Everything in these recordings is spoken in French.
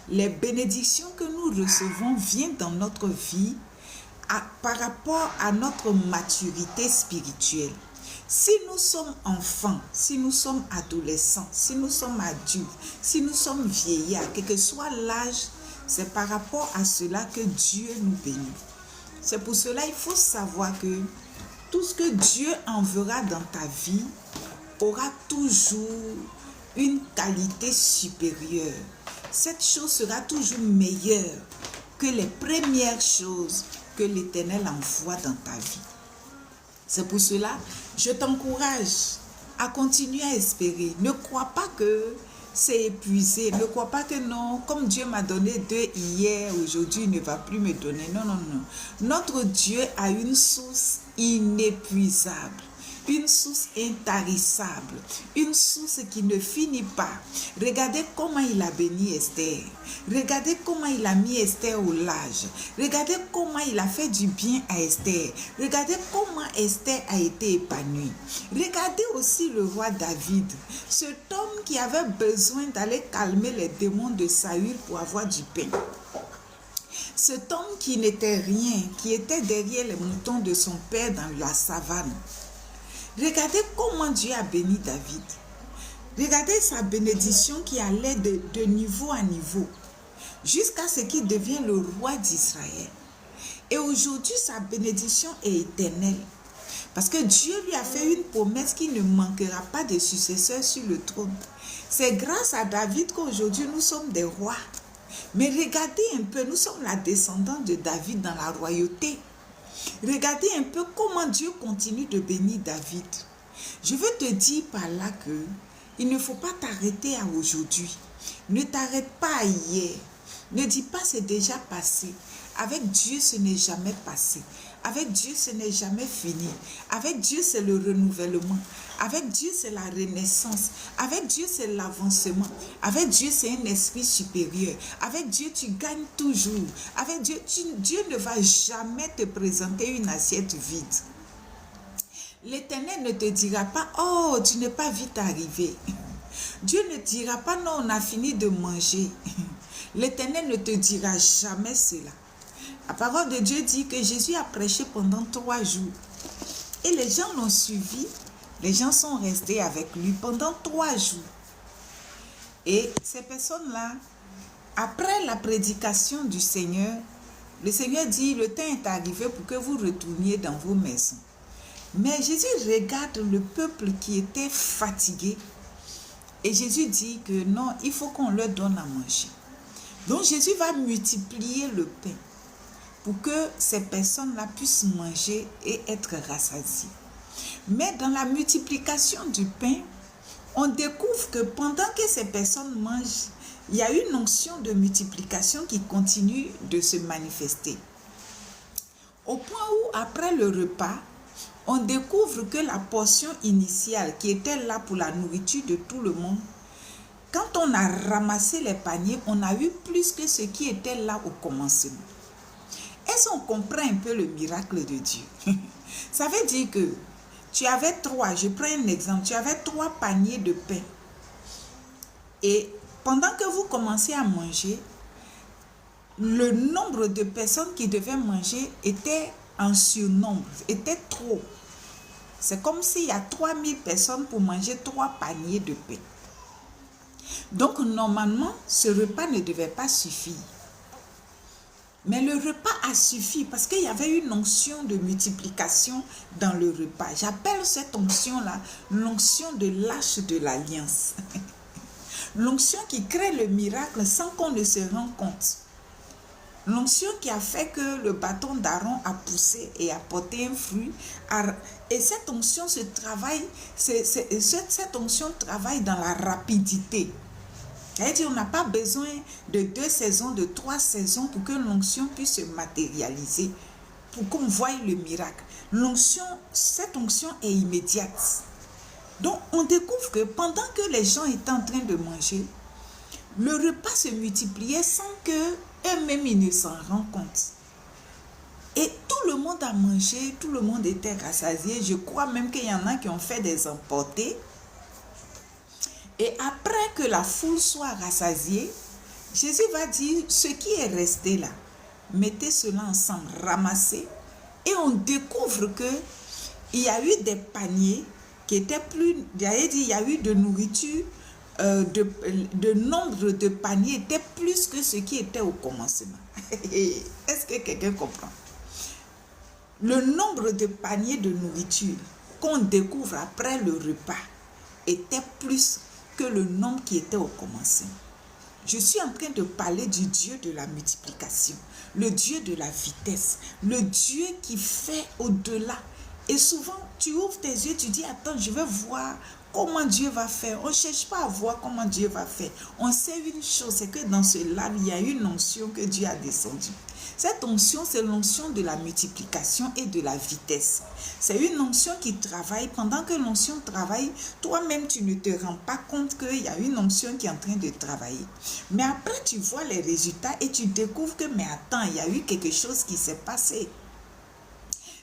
Les bénédictions que nous recevons viennent dans notre vie par rapport à notre maturité spirituelle. Si nous sommes enfants, si nous sommes adolescents, si nous sommes adultes, si nous sommes vieillards, quel que soit l'âge, c'est par rapport à cela que Dieu nous bénit. C'est pour cela qu'il faut savoir que tout ce que Dieu enverra dans ta vie aura toujours une qualité supérieure. Cette chose sera toujours meilleure que les premières choses que l'Éternel envoie dans ta vie. C'est pour cela, je t'encourage à continuer à espérer. Ne crois pas que c'est épuisé. Ne crois pas que non, comme Dieu m'a donné 2 hier, aujourd'hui il ne va plus me donner. Non, non, non. Notre Dieu a une source inépuisable. Une source intarissable, une source qui ne finit pas. Regardez comment il a béni Esther. Regardez comment il a mis Esther au large. Regardez comment il a fait du bien à Esther. Regardez comment Esther a été épanouie. Regardez aussi le roi David, cet homme qui avait besoin d'aller calmer les démons de Saül pour avoir du pain. Cet homme qui n'était rien, qui était derrière les moutons de son père dans la savane. Regardez comment Dieu a béni David. Regardez sa bénédiction qui allait de niveau à niveau, jusqu'à ce qu'il devienne le roi d'Israël. Et aujourd'hui, sa bénédiction est éternelle. Parce que Dieu lui a fait une promesse qu'il ne manquera pas de successeurs sur le trône. C'est grâce à David qu'aujourd'hui nous sommes des rois. Mais regardez un peu, nous sommes la descendante de David dans la royauté. Regardez un peu comment Dieu continue de bénir David. Je veux te dire par là que il ne faut pas t'arrêter à aujourd'hui. Ne t'arrête pas à hier. Ne dis pas c'est déjà passé. Avec Dieu, ce n'est jamais passé. Avec Dieu, ce n'est jamais fini. Avec Dieu, c'est le renouvellement. Avec Dieu, c'est la renaissance. Avec Dieu, c'est l'avancement. Avec Dieu, c'est un esprit supérieur. Avec Dieu, tu gagnes toujours. Avec Dieu, Dieu ne va jamais te présenter une assiette vide. L'Éternel ne te dira pas, oh, tu n'es pas vite arrivé. Dieu ne dira pas, non, on a fini de manger. L'Éternel ne te dira jamais cela. La parole de Dieu dit que Jésus a prêché pendant 3 jours. Et les gens l'ont suivi. Les gens sont restés avec lui pendant 3 jours. Et ces personnes-là, après la prédication du Seigneur, le Seigneur dit, le temps est arrivé pour que vous retourniez dans vos maisons. Mais Jésus regarde le peuple qui était fatigué. Et Jésus dit que non, il faut qu'on leur donne à manger. Donc Jésus va multiplier le pain pour que ces personnes-là puissent manger et être rassasiées. Mais dans la multiplication du pain, on découvre que pendant que ces personnes mangent, il y a une onction de multiplication qui continue de se manifester. Au point où, après le repas, on découvre que la portion initiale qui était là pour la nourriture de tout le monde, quand on a ramassé les paniers, on a eu plus que ce qui était là au commencement. Est-ce qu'on comprend un peu le miracle de Dieu? Ça veut dire que tu avais 3, je prends un exemple, tu avais 3 paniers de pain. Et pendant que vous commencez à manger, le nombre de personnes qui devaient manger était en surnombre, était trop. C'est comme s'il y a 3000 personnes pour manger 3 paniers de pain. Donc normalement, ce repas ne devait pas suffire. Mais le repas a suffi parce qu'il y avait une onction de multiplication dans le repas. J'appelle cette onction-là l'onction de l'arche de l'alliance. L'onction qui crée le miracle sans qu'on ne se rende compte. L'onction qui a fait que le bâton d'Aaron a poussé et a porté un fruit. Et cette onction cette onction travaille dans la rapidité. C'est-à-dire on n'a pas besoin de 2 saisons, de 3 saisons pour que l'onction puisse se matérialiser, pour qu'on voie le miracle. Cette onction est immédiate. Donc on découvre que pendant que les gens étaient en train de manger, le repas se multipliait sans qu'eux-mêmes ils ne s'en rendent compte. Et tout le monde a mangé, tout le monde était rassasié. Je crois même qu'il y en a qui ont fait des emportés. Et après que la foule soit rassasiée, Jésus va dire, ce qui est resté là, mettez cela ensemble, ramassez, et on découvre que il y a eu des paniers qui étaient plus, j'allais dire, il y a eu de nourriture, de nombre de paniers était plus que ce qui était au commencement. Est-ce que quelqu'un comprend? Le nombre de paniers de nourriture qu'on découvre après le repas était plus que le nombre qui était au commencement. Je suis en train de parler du Dieu de la multiplication, le Dieu de la vitesse, le Dieu qui fait au-delà. Et souvent, tu ouvres tes yeux, tu dis, attends, je vais voir comment Dieu va faire. On ne cherche pas à voir comment Dieu va faire. On sait une chose, c'est que dans ce lac, il y a une onction que Dieu a descendue. Cette onction, c'est l'onction de la multiplication et de la vitesse. C'est une onction qui travaille. Pendant que l'onction travaille, toi-même, tu ne te rends pas compte qu'il y a une onction qui est en train de travailler. Mais après, tu vois les résultats et tu découvres que, mais attends, il y a eu quelque chose qui s'est passé.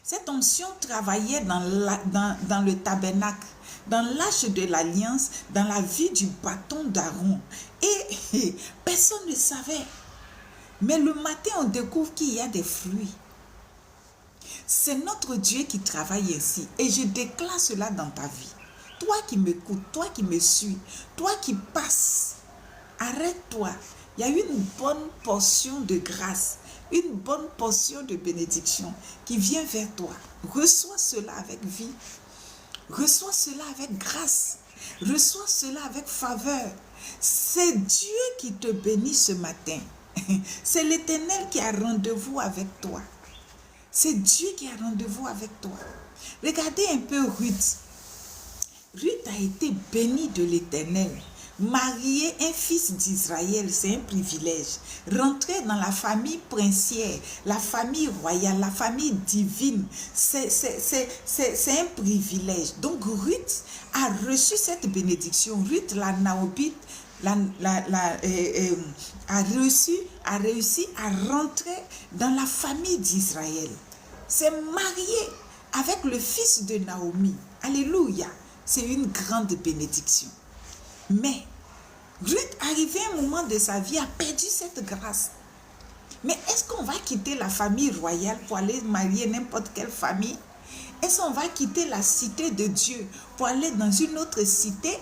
Cette onction travaillait dans le tabernacle, dans l'arche de l'alliance, dans la vie du bâton d'Aaron. Et personne ne savait. Mais le matin, on découvre qu'il y a des fruits. C'est notre Dieu qui travaille ainsi. Et je déclare cela dans ta vie. Toi qui m'écoutes, toi qui me suis, toi qui passes, arrête-toi. Il y a une bonne portion de grâce, une bonne portion de bénédiction qui vient vers toi. Reçois cela avec vie. Reçois cela avec grâce. Reçois cela avec faveur. C'est Dieu qui te bénit ce matin. C'est l'Éternel qui a rendez-vous avec toi. C'est Dieu qui a rendez-vous avec toi. Regardez un peu Ruth. Ruth a été bénie de l'Éternel. Marier un fils d'Israël, c'est un privilège. Rentrer dans la famille princière, la famille royale, la famille divine, c'est un privilège. Donc Ruth a reçu cette bénédiction. Ruth, la Naobite, a réussi à rentrer dans la famille d'Israël. C'est marié avec le fils de Naomi. Alléluia. C'est une grande bénédiction. Mais Ruth, arrivé à un moment de sa vie, a perdu cette grâce. Mais est-ce qu'on va quitter la famille royale pour aller marier n'importe quelle famille? Est-ce qu'on va quitter la cité de Dieu pour aller dans une autre cité?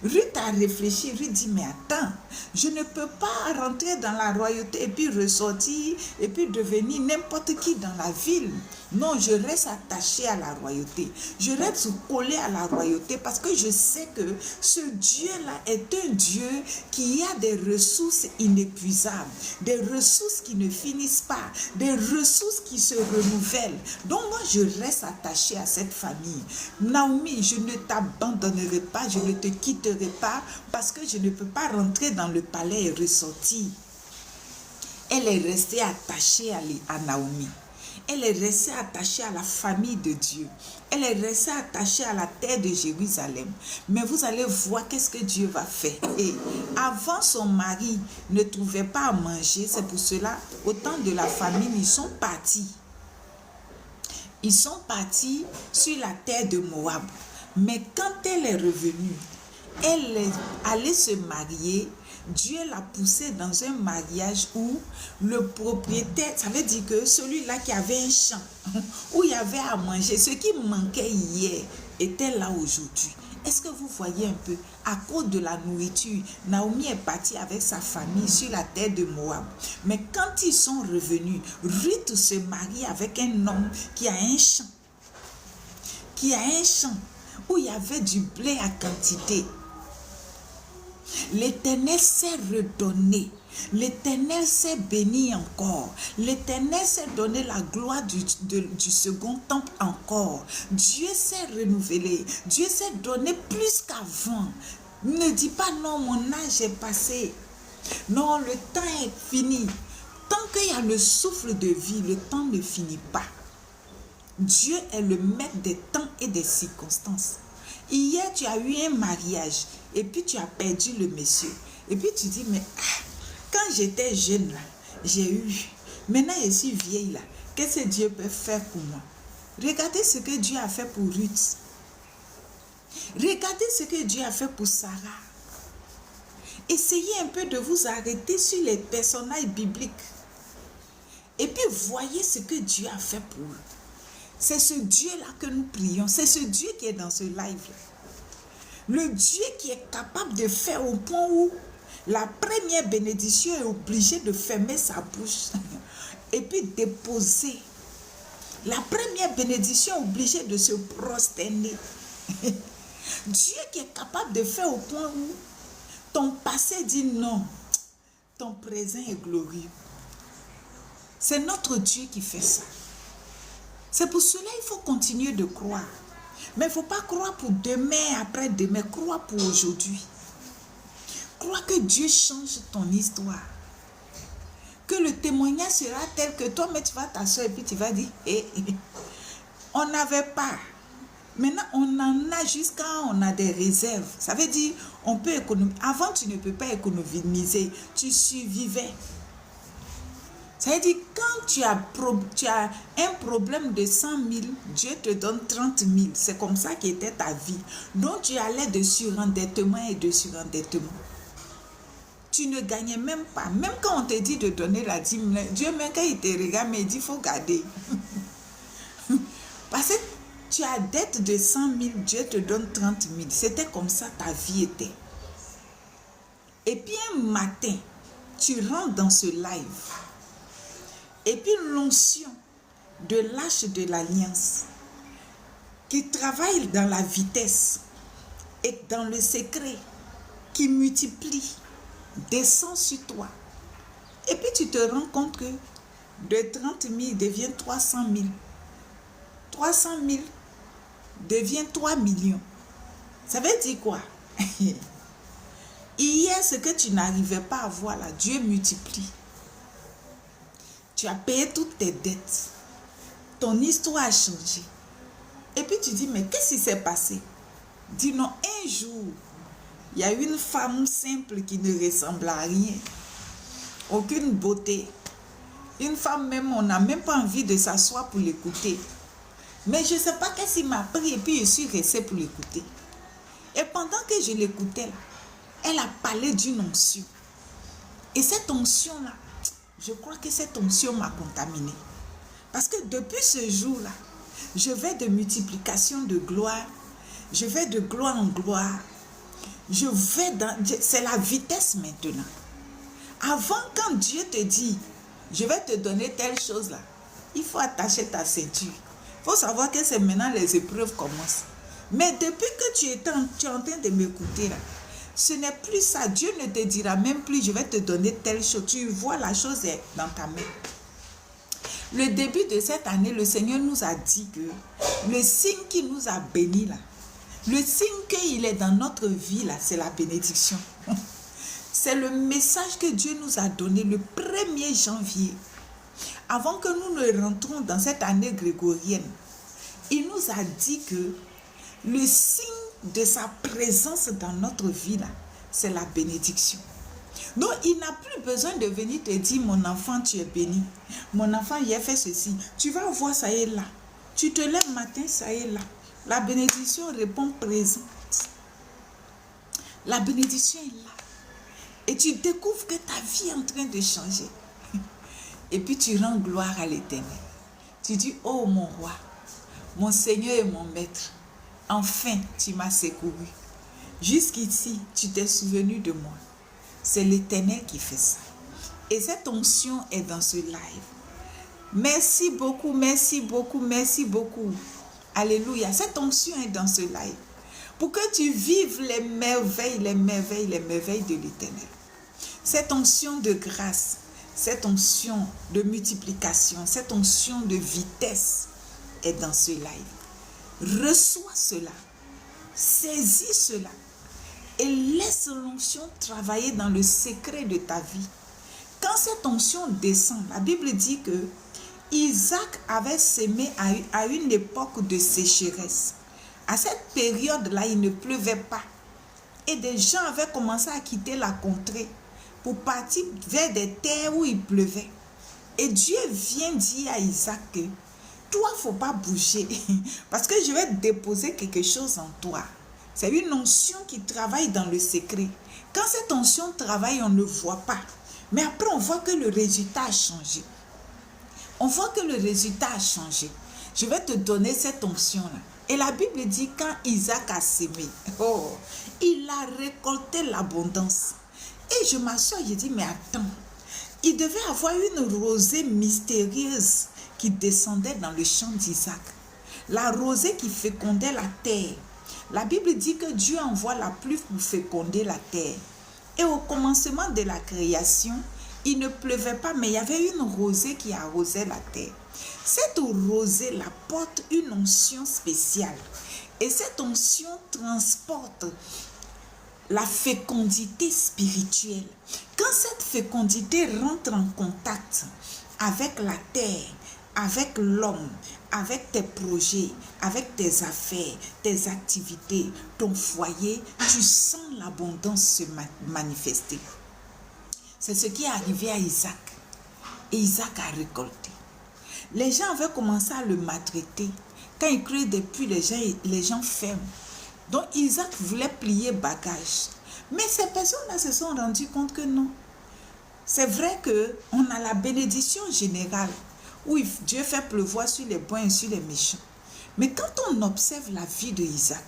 Ruth a réfléchi, Ruth dit, mais attends, je ne peux pas rentrer dans la royauté et puis ressortir et puis devenir n'importe qui dans la ville. Non, je reste attachée à la royauté. Je reste collée à la royauté parce que je sais que ce Dieu-là est un Dieu qui a des ressources inépuisables, des ressources qui ne finissent pas, des ressources qui se renouvellent. Donc moi, je reste attachée à cette famille. Naomi, je ne t'abandonnerai pas, je ne te quitterai pas parce que je ne peux pas rentrer dans le palais et ressortir. Elle est restée attachée à Naomi. Elle est restée attachée à la famille de Dieu. Elle est restée attachée à la terre de Jérusalem. Mais vous allez voir qu'est-ce que Dieu va faire. Et avant, son mari ne trouvait pas à manger. C'est pour cela, au temps de la famine, ils sont partis. Ils sont partis sur la terre de Moab. Mais quand elle est revenue, elle est allée se marier. Dieu l'a poussée dans un mariage où le propriétaire, ça veut dire que celui-là qui avait un champ, où il y avait à manger, ce qui manquait hier était là aujourd'hui. Est-ce que vous voyez un peu? À cause de la nourriture, Naomi est partie avec sa famille sur la terre de Moab. Mais quand ils sont revenus, Ruth se marie avec un homme qui a un champ. Qui a un champ où il y avait du blé à quantité. L'Éternel s'est redonné. L'Éternel s'est béni encore. L'Éternel s'est donné la gloire du second temple encore. Dieu s'est renouvelé. Dieu s'est donné plus qu'avant. Ne dis pas non, mon âge est passé. Non, le temps est fini. Tant qu'il y a le souffle de vie, le temps ne finit pas. Dieu est le maître des temps et des circonstances. Hier, tu as eu un mariage et puis tu as perdu le monsieur. Et puis tu dis, mais quand j'étais jeune, là, j'ai eu. Maintenant, je suis vieille, là. Qu'est-ce que Dieu peut faire pour moi? Regardez ce que Dieu a fait pour Ruth. Regardez ce que Dieu a fait pour Sarah. essayez un peu de vous arrêter sur les personnages bibliques. Et puis voyez ce que Dieu a fait pour eux. C'est ce Dieu-là que nous prions. C'est ce Dieu qui est dans ce live. Le Dieu qui est capable de faire au point où la première bénédiction est obligée de fermer sa bouche et puis déposer. La première bénédiction est obligée de se prosterner. Dieu qui est capable de faire au point où ton passé dit non, ton présent est glorieux. C'est notre Dieu qui fait ça. C'est pour cela qu'il faut continuer de croire. Mais il ne faut pas croire pour demain, après-demain. Croire pour aujourd'hui. Crois que Dieu change ton histoire. Que le témoignage sera tel que toi, mais tu vas t'asseoir et puis tu vas dire, on n'avait pas. Maintenant, on en a jusqu'à on a des réserves. Ça veut dire, on peut économiser. Avant, tu ne peux pas économiser. Tu survivais. Ça veut dire, quand tu as un problème de 100 000, Dieu te donne 30 000. C'est comme ça qu'était ta vie. Donc, tu allais de surendettement et de surendettement. Tu ne gagnais même pas. Même quand on te dit de donner la dîme, Dieu, même quand il te regarde, mais il dit, il faut garder. Parce que tu as dette de 100 000, Dieu te donne 30 000. C'était comme ça ta vie était. Et puis un matin, tu rentres dans ce live. Et puis l'onction de l'Arche de l'Alliance qui travaille dans la vitesse et dans le secret, qui multiplie, descend sur toi. Et puis tu te rends compte que de 30 000 devient 300 000. 300 000 devient 3 millions. Ça veut dire quoi? Hier, ce que tu n'arrivais pas à voir là, Dieu multiplie. Tu as payé toutes tes dettes. Ton histoire a changé. Et puis tu dis, mais qu'est-ce qui s'est passé? Dis non, un jour, il y a une femme simple qui ne ressemble à rien. Aucune beauté. Une femme même, on n'a même pas envie de s'asseoir pour l'écouter. Mais je ne sais pas qu'est-ce qui m'a pris et puis je suis restée pour l'écouter. Et pendant que je l'écoutais, elle a parlé d'une onction. Et cette onction-là, je crois que cette onction m'a contaminée. Parce que depuis ce jour-là, je vais de multiplication de gloire. Je vais de gloire en gloire. Je vais dans... C'est la vitesse maintenant. Avant, quand Dieu te dit, je vais te donner telle chose là, il faut attacher ta ceinture. Il faut savoir que c'est maintenant les épreuves commencent. Mais depuis que tu es en train de m'écouter là, ce n'est plus ça. Dieu ne te dira même plus, je vais te donner telle chose. Tu vois, la chose est dans ta main. Le début de cette année, le Seigneur nous a dit que le signe qui nous a bénis là, le signe qu'il est dans notre vie là, c'est la bénédiction. C'est le message que Dieu nous a donné le 1er janvier. Avant que nous ne rentrons dans cette année grégorienne, il nous a dit que le signe de sa présence dans notre vie, là, c'est la bénédiction. Donc, il n'a plus besoin de venir te dire, mon enfant, tu es béni. Mon enfant, il a fait ceci. Tu vas voir, ça est là. Tu te lèves matin, ça est là. La bénédiction répond présente. La bénédiction est là. Et tu découvres que ta vie est en train de changer. Et puis, tu rends gloire à l'Éternel. Tu dis, oh mon roi, mon Seigneur et mon Maître, enfin, tu m'as secouru. Jusqu'ici, tu t'es souvenu de moi. C'est l'Éternel qui fait ça. Et cette onction est dans ce live. Merci beaucoup, merci beaucoup, merci beaucoup. Alléluia. Cette onction est dans ce live. Pour que tu vives les merveilles, les merveilles, les merveilles de l'Éternel. Cette onction de grâce, cette onction de multiplication, cette onction de vitesse est dans ce live. Reçois cela. Saisis cela. Et laisse l'onction travailler dans le secret de ta vie. Quand cette onction descend, la Bible dit que Isaac avait sémé à une époque de sécheresse. À cette période-là, il ne pleuvait pas. Et des gens avaient commencé à quitter la contrée pour partir vers des terres où il pleuvait. Et Dieu vient dire à Isaac que toi, il ne faut pas bouger parce que je vais déposer quelque chose en toi. C'est une onction qui travaille dans le secret. Quand cette onction travaille, on ne voit pas. Mais après, on voit que le résultat a changé. On voit que le résultat a changé. Je vais te donner cette onction-là. Et la Bible dit quand Isaac a sémé, oh, il a récolté l'abondance. Et je m'assois, je dis, mais attends, il devait avoir une rosée mystérieuse qui descendait dans le champ d'Isaac. La rosée qui fécondait la terre. La Bible dit que Dieu envoie la pluie pour féconder la terre. Et au commencement de la création, il ne pleuvait pas, mais il y avait une rosée qui arrosait la terre. Cette rosée-là porte une onction spéciale. Et cette onction transporte la fécondité spirituelle. Quand cette fécondité rentre en contact avec la terre, avec l'homme, avec tes projets, avec tes affaires, tes activités, ton foyer, tu sens l'abondance se manifester. C'est ce qui est arrivé à Isaac. Et Isaac a récolté. Les gens avaient commencé à le maltraiter. Quand il crée des puits, les gens ferment. Donc Isaac voulait plier bagage. Mais ces personnes-là se sont rendues compte que non. C'est vrai qu'on a la bénédiction générale où Dieu fait pleuvoir sur les bons et sur les méchants. Mais quand on observe la vie de Isaac,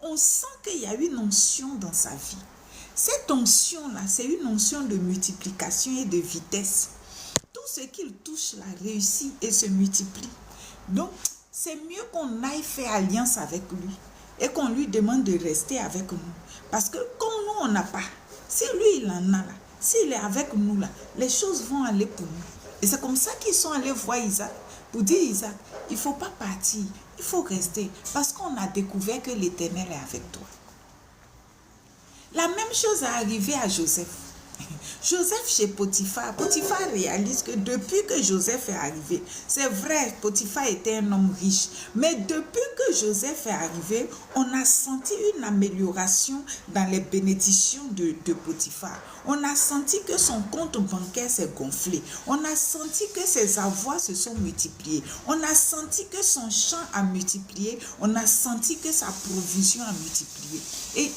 on sent qu'il y a une onction dans sa vie. Cette onction-là, c'est une onction de multiplication et de vitesse. Tout ce qu'il touche là réussit et se multiplie. Donc, c'est mieux qu'on aille faire alliance avec lui et qu'on lui demande de rester avec nous. Parce que comme nous, on n'a pas, si lui, il en a là, s'il est avec nous là, les choses vont aller pour nous. Et c'est comme ça qu'ils sont allés voir Isaac pour dire, Isaac, il ne faut pas partir, il faut rester. Parce qu'on a découvert que l'Éternel est avec toi. La même chose est arrivée à Joseph. Joseph chez Potiphar. Potiphar réalise que depuis que Joseph est arrivé, c'est vrai, Potiphar était un homme riche, mais depuis que Joseph est arrivé, on a senti une amélioration dans les bénédictions de Potiphar. On a senti que son compte bancaire s'est gonflé. On a senti que ses avoirs se sont multipliés. On a senti que son champ a multiplié. On a senti que sa provision a multiplié. Et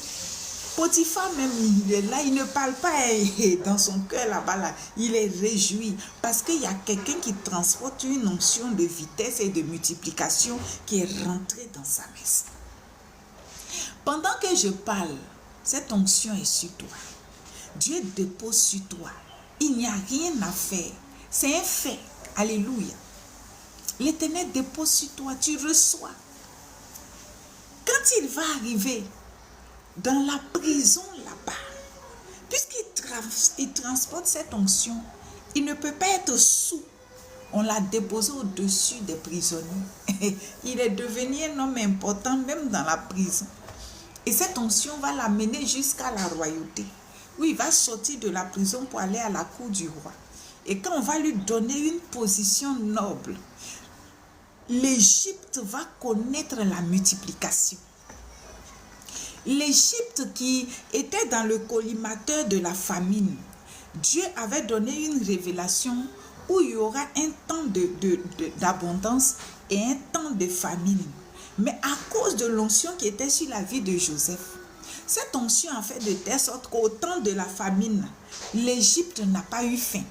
Potiphar même, il est là, il ne parle pas, et dans son cœur là-bas, là, il est réjoui parce qu'il y a quelqu'un qui transporte une onction de vitesse et de multiplication qui est rentré dans sa maison. Pendant que je parle, cette onction est sur toi. Dieu dépose sur toi. Il n'y a rien à faire. C'est un fait. Alléluia. L'Éternel dépose sur toi, tu reçois. Quand il va arriver dans la prison là-bas, puisqu'il transporte cette onction, il ne peut pas être sous. On l'a déposé au-dessus des prisonniers. Il est devenu un homme important même dans la prison. Et cette onction va l'amener jusqu'à la royauté, où il va sortir de la prison pour aller à la cour du roi. Et quand on va lui donner une position noble, l'Égypte va connaître la multiplication. L'Égypte qui était dans le collimateur de la famine, Dieu avait donné une révélation où il y aura un temps d'abondance et un temps de famine. Mais à cause de l'onction qui était sur la vie de Joseph, cette onction a fait de telle sorte qu'au temps de la famine, l'Égypte n'a pas eu faim.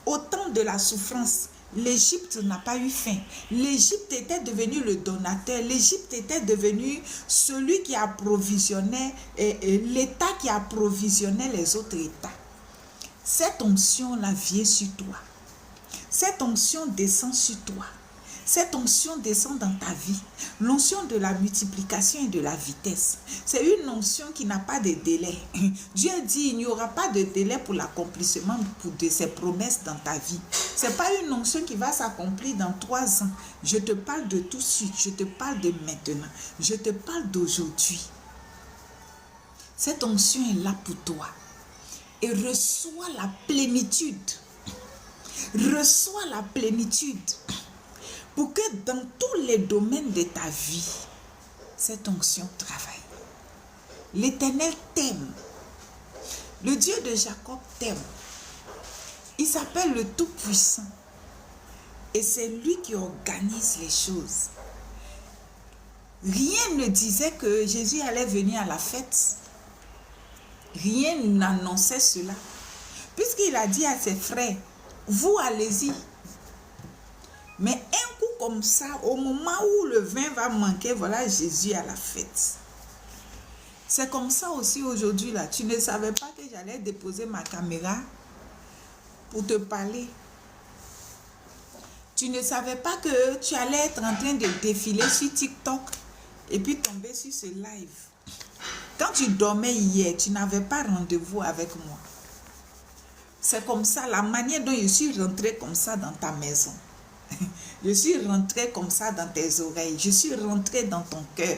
Au temps de la souffrance, l'Égypte n'a pas eu faim. L'Égypte était devenue le donateur. L'Égypte était devenue celui qui approvisionnait, l'État qui approvisionnait les autres États. Cette onction-là vient sur toi. Cette onction descend sur toi. Cette onction descend dans ta vie. L'onction de la multiplication et de la vitesse. C'est une onction qui n'a pas de délai. Dieu dit il n'y aura pas de délai pour l'accomplissement de ses promesses dans ta vie. Ce n'est pas une onction qui va s'accomplir dans 3 ans. Je te parle de tout de suite. Je te parle de maintenant. Je te parle d'aujourd'hui. Cette onction est là pour toi. Et reçois la plénitude. Reçois la plénitude. Pour que dans tous les domaines de ta vie, cette onction travaille. L'Éternel t'aime. Le Dieu de Jacob t'aime. Il s'appelle le Tout-Puissant. Et c'est lui qui organise les choses. Rien ne disait que Jésus allait venir à la fête. rien n'annonçait cela. Puisqu'il a dit à ses frères, vous allez-y. Mais un coup comme ça, au moment où le vin va manquer, voilà Jésus à la fête. C'est comme ça aussi aujourd'hui là. Tu ne savais pas que j'allais déposer ma caméra pour te parler. Tu ne savais pas que tu allais être en train de défiler sur TikTok et puis tomber sur ce live. Quand tu dormais hier, tu n'avais pas rendez-vous avec moi. C'est comme ça, la manière dont je suis rentrée comme ça dans ta maison. Je suis rentrée comme ça dans tes oreilles. Je suis rentrée dans ton cœur.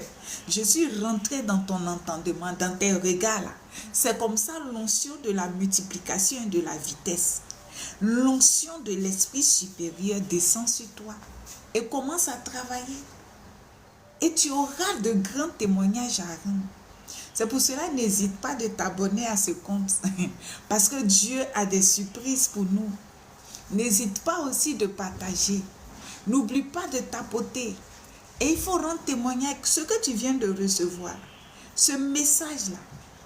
Je suis rentrée dans ton entendement, dans tes regards là. C'est comme ça l'onction de la multiplication et de la vitesse. L'onction de l'esprit supérieur descend sur toi et commence à travailler. Et tu auras de grands témoignages à rendre. C'est pour cela, n'hésite pas de t'abonner à ce compte. Parce que Dieu a des surprises pour nous. N'hésite pas aussi de partager. N'oublie pas de tapoter. Et il faut rendre témoignage. Ce que tu viens de recevoir, ce message-là,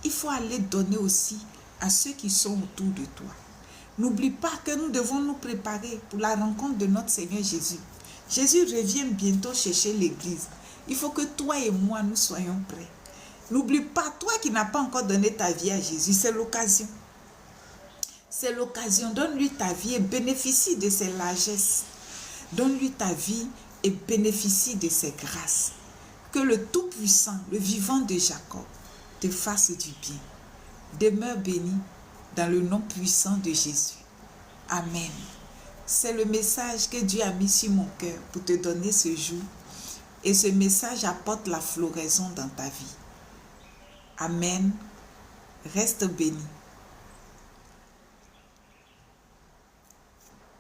il faut aller donner aussi à ceux qui sont autour de toi. N'oublie pas que nous devons nous préparer pour la rencontre de notre Seigneur Jésus. Jésus revient bientôt chercher l'église. Il faut que toi et moi, nous soyons prêts. N'oublie pas, toi qui n'as pas encore donné ta vie à Jésus, c'est l'occasion. C'est l'occasion. Donne-lui ta vie et bénéficie de ses largesses. Donne-lui ta vie et bénéficie de ses grâces. Que le Tout-Puissant, le vivant de Jacob, te fasse du bien. Demeure béni dans le nom puissant de Jésus. Amen. C'est le message que Dieu a mis sur mon cœur pour te donner ce jour. Et ce message apporte la floraison dans ta vie. Amen. Reste béni.